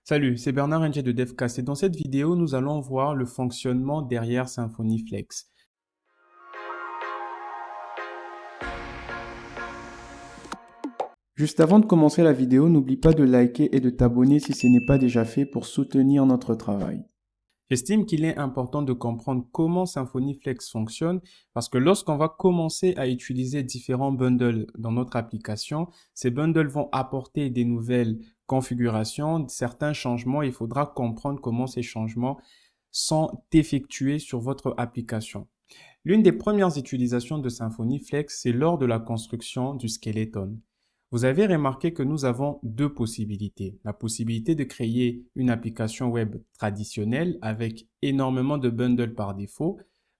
Salut, c'est Bernard NG de Devcast et dans cette vidéo, nous allons voir le fonctionnement derrière Symfony Flex. Juste avant de commencer la vidéo, n'oublie pas de liker et de t'abonner si ce n'est pas déjà fait pour soutenir notre travail. J'estime qu'il est important de comprendre comment Symfony Flex fonctionne parce que lorsqu'on va commencer à utiliser différents bundles dans notre application, ces bundles vont apporter des nouvelles configurations, certains changements. Il faudra comprendre comment ces changements sont effectués sur votre application. L'une des premières utilisations de Symfony Flex, c'est lors de la construction du skeleton. Vous avez remarqué que nous avons deux possibilités. La possibilité de créer une application web traditionnelle avec énormément de bundles par défaut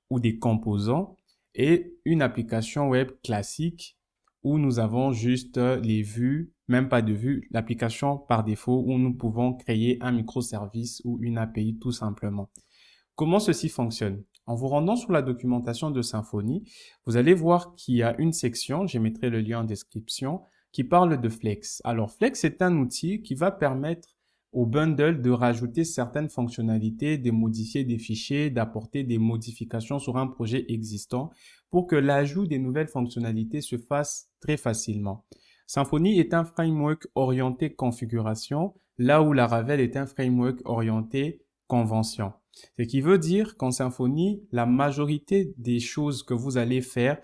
ou des composants et une application web classique où nous avons juste les vues, même pas de vues, l'application par défaut où nous pouvons créer un microservice ou une API tout simplement. Comment ceci fonctionne? En vous rendant sur la documentation de Symfony, vous allez voir qu'il y a une section, je mettrai le lien en description, qui parle de Flex. Alors, Flex est un outil qui va permettre au bundle de rajouter certaines fonctionnalités, de modifier des fichiers, d'apporter des modifications sur un projet existant pour que l'ajout des nouvelles fonctionnalités se fasse très facilement. Symfony est un framework orienté configuration, là où Laravel est un framework orienté convention. Ce qui veut dire qu'en Symfony, la majorité des choses que vous allez faire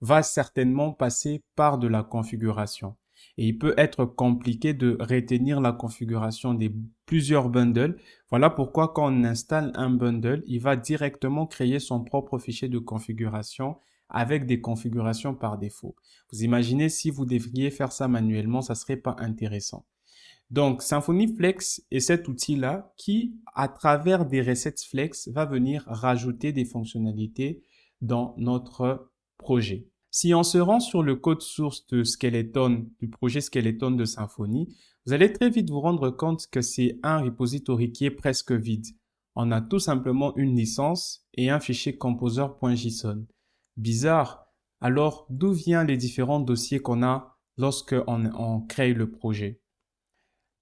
va certainement passer par de la configuration. Et il peut être compliqué de retenir la configuration des plusieurs bundles. Voilà pourquoi quand on installe un bundle, il va directement créer son propre fichier de configuration avec des configurations par défaut. Vous imaginez si vous devriez faire ça manuellement, ça serait pas intéressant. Donc, Symfony Flex est cet outil-là qui, à travers des recettes Flex, va venir rajouter des fonctionnalités dans notre projet. Si on se rend sur le code source de Skeleton, du projet Skeleton de Symfony, vous allez très vite vous rendre compte que c'est un repository qui est presque vide. On a tout simplement une licence et un fichier composer.json. Bizarre. Alors, d'où viennent les différents dossiers qu'on a lorsqu'on crée le projet?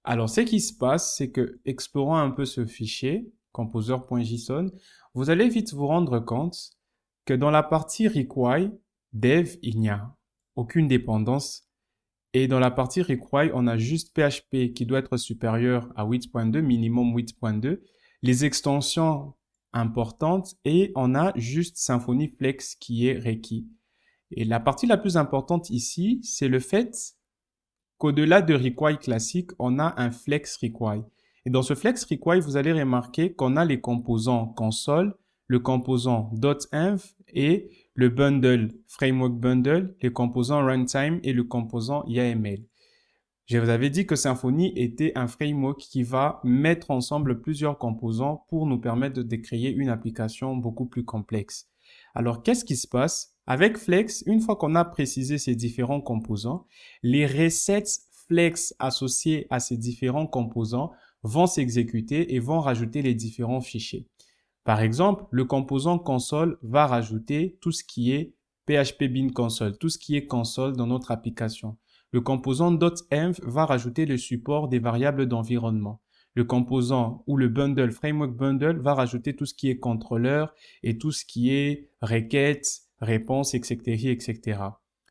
Alors, ce qui se passe, c'est que, explorant un peu ce fichier, composer.json, vous allez vite vous rendre compte que dans la partie require, dev, il n'y a aucune dépendance. Et dans la partie require, on a juste PHP qui doit être supérieur à 8.2, minimum 8.2, les extensions importantes et on a juste Symfony Flex qui est requis. Et la partie la plus importante ici, c'est le fait qu'au-delà de require classique, on a un flex require. Et dans ce flex require, vous allez remarquer qu'on a les composants console, le composant .env et le bundle, framework bundle, les composants runtime et le composant YAML. Je vous avais dit que Symfony était un framework qui va mettre ensemble plusieurs composants pour nous permettre de créer une application beaucoup plus complexe. Alors, qu'est-ce qui se passe? Avec Flex, une fois qu'on a précisé ces différents composants, les recettes Flex associées à ces différents composants vont s'exécuter et vont rajouter les différents fichiers. Par exemple, le composant console va rajouter tout ce qui est PHP bin console, tout ce qui est console dans notre application. Le composant .env va rajouter le support des variables d'environnement. Le composant ou le bundle, framework bundle, va rajouter tout ce qui est contrôleur et tout ce qui est requête, réponse, etc., etc.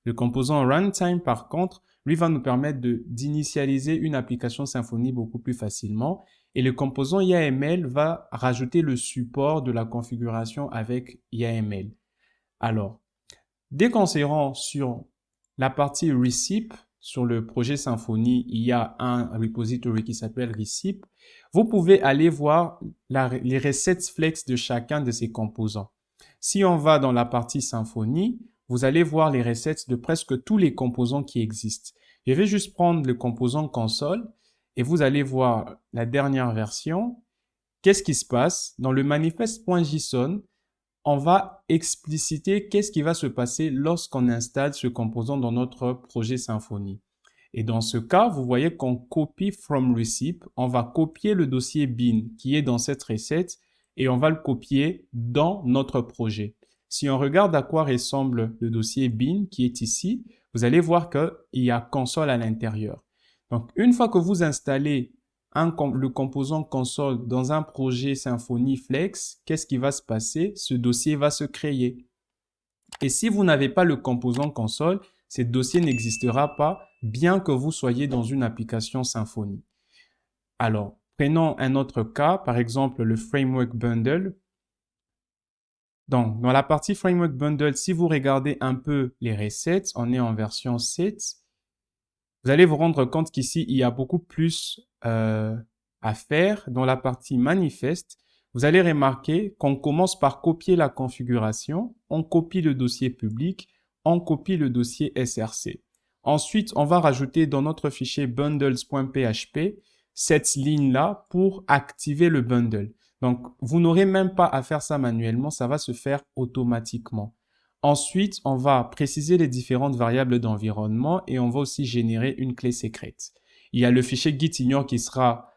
Le composant runtime, par contre, lui va nous permettre d'initialiser une application Symfony beaucoup plus facilement. Et le composant YAML va rajouter le support de la configuration avec YAML. Alors, dès qu'on se rend sur la partie recip, sur le projet Symfony, il y a un repository qui s'appelle recip. Vous pouvez aller voir les recettes flex de chacun de ces composants. Si on va dans la partie Symfony, vous allez voir les recettes de presque tous les composants qui existent. Je vais juste prendre le composant console et vous allez voir la dernière version. Qu'est-ce qui se passe? Dans le manifest.json, on va expliciter qu'est-ce qui va se passer lorsqu'on installe ce composant dans notre projet Symfony. Et dans ce cas, vous voyez qu'on copie from recip, on va copier le dossier bin qui est dans cette recette et on va le copier dans notre projet. Si on regarde à quoi ressemble le dossier bin qui est ici, vous allez voir qu'il y a console à l'intérieur. Donc, une fois que vous installez le composant console dans un projet Symfony Flex, qu'est-ce qui va se passer? Ce dossier va se créer. Et si vous n'avez pas le composant console, ce dossier n'existera pas, bien que vous soyez dans une application Symfony. Alors, prenons un autre cas, par exemple le Framework Bundle. Donc, dans la partie Framework Bundle, si vous regardez un peu les recettes, on est en version 7. Vous allez vous rendre compte qu'ici, il y a beaucoup plus à faire. Dans la partie manifeste, vous allez remarquer qu'on commence par copier la configuration, on copie le dossier public, on copie le dossier SRC. Ensuite, on va rajouter dans notre fichier bundles.php cette ligne-là pour activer le bundle. Donc, vous n'aurez même pas à faire ça manuellement, ça va se faire automatiquement. Ensuite, on va préciser les différentes variables d'environnement et on va aussi générer une clé secrète. Il y a le fichier gitignore qui sera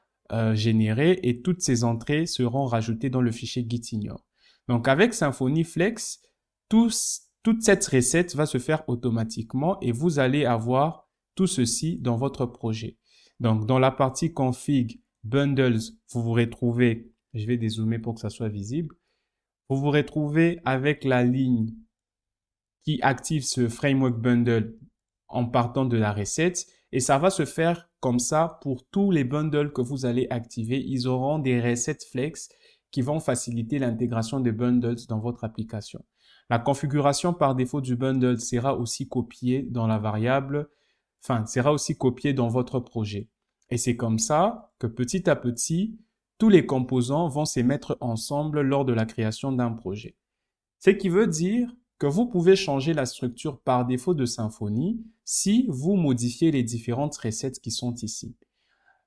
généré et toutes ces entrées seront rajoutées dans le fichier gitignore. Donc, avec Symfony Flex, toute cette recette va se faire automatiquement et vous allez avoir tout ceci dans votre projet. Donc, dans la partie config bundles, vous vous retrouvez, je vais dézoomer pour que ça soit visible, vous vous retrouvez avec la ligne qui active ce framework bundle en partant de la recette et ça va se faire comme ça pour tous les bundles que vous allez activer. Ils auront des recettes flex qui vont faciliter l'intégration des bundles dans votre application. La configuration par défaut du bundle sera aussi copiée dans la variable, sera aussi copiée dans votre projet. Et c'est comme ça que petit à petit, tous les composants vont se mettre ensemble lors de la création d'un projet. Ce qui veut dire que vous pouvez changer la structure par défaut de Symfony si vous modifiez les différentes recettes qui sont ici.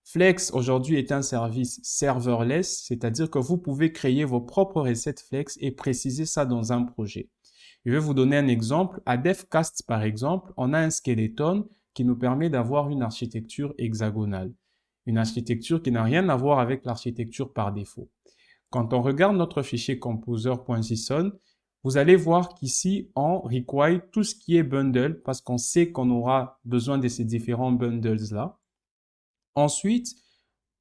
Flex aujourd'hui est un service serverless, c'est-à-dire que vous pouvez créer vos propres recettes Flex et préciser ça dans un projet. Je vais vous donner un exemple. À Devcast, par exemple, on a un skeleton qui nous permet d'avoir une architecture hexagonale. Une architecture qui n'a rien à voir avec l'architecture par défaut. Quand on regarde notre fichier composer.json, vous allez voir qu'ici, on require tout ce qui est bundle parce qu'on sait qu'on aura besoin de ces différents bundles-là. Ensuite,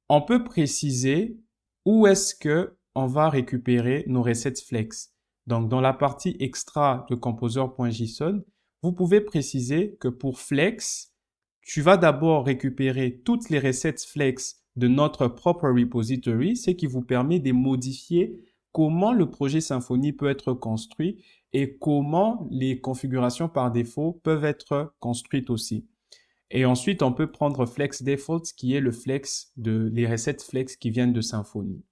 on peut préciser où est-ce que on va récupérer nos recettes flex. Donc, dans la partie extra de composer.json, vous pouvez préciser que pour flex, tu vas d'abord récupérer toutes les recettes flex de notre propre repository, ce qui vous permet de modifier comment le projet Symfony peut être construit et comment les configurations par défaut peuvent être construites aussi. Et ensuite, on peut prendre Flex Default, qui est le flex les recettes flex qui viennent de Symfony.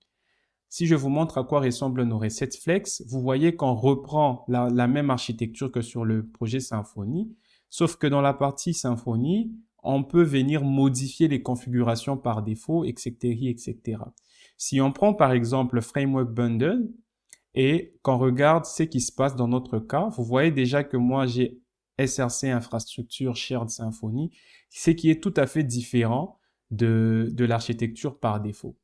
Si je vous montre à quoi ressemblent nos recettes flex, vous voyez qu'on reprend la même architecture que sur le projet Symfony, sauf que dans la partie Symfony, on peut venir modifier les configurations par défaut, etc., etc. Si on prend par exemple Framework Bundle et qu'on regarde ce qui se passe dans notre cas, vous voyez déjà que moi j'ai SRC Infrastructure Shared Symfony, ce qui est tout à fait différent de l'architecture par défaut.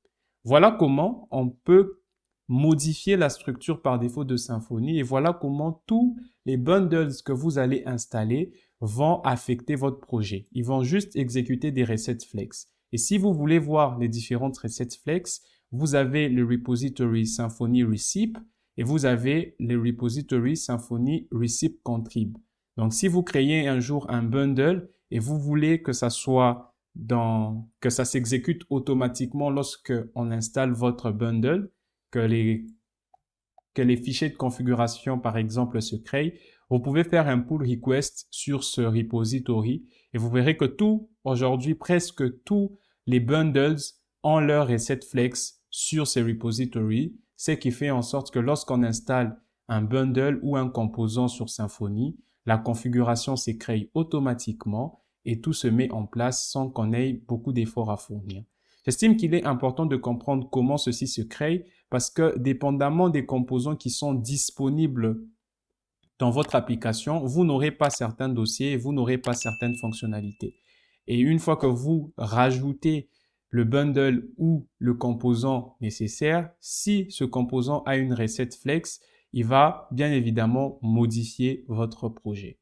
Voilà comment on peut modifier la structure par défaut de Symfony et voilà comment tous les bundles que vous allez installer vont affecter votre projet. Ils vont juste exécuter des recettes flex. Et si vous voulez voir les différentes recettes flex, vous avez le repository Symfony Recip et vous avez le repository Symfony Recip Contrib. Donc, si vous créez un jour un bundle et vous voulez que ça soit que ça s'exécute automatiquement lorsque on installe votre bundle, que les fichiers de configuration, par exemple, se créent, vous pouvez faire un pull request sur ce repository et vous verrez que aujourd'hui, presque tous les bundles ont leur recette flex sur ces repositories, ce qui fait en sorte que lorsqu'on installe un bundle ou un composant sur Symfony, la configuration se crée automatiquement et tout se met en place sans qu'on ait beaucoup d'efforts à fournir. J'estime qu'il est important de comprendre comment ceci se crée parce que dépendamment des composants qui sont disponibles dans votre application, vous n'aurez pas certains dossiers, vous n'aurez pas certaines fonctionnalités. Et une fois que vous rajoutez le bundle ou le composant nécessaire, si ce composant a une recette flex, il va bien évidemment modifier votre projet.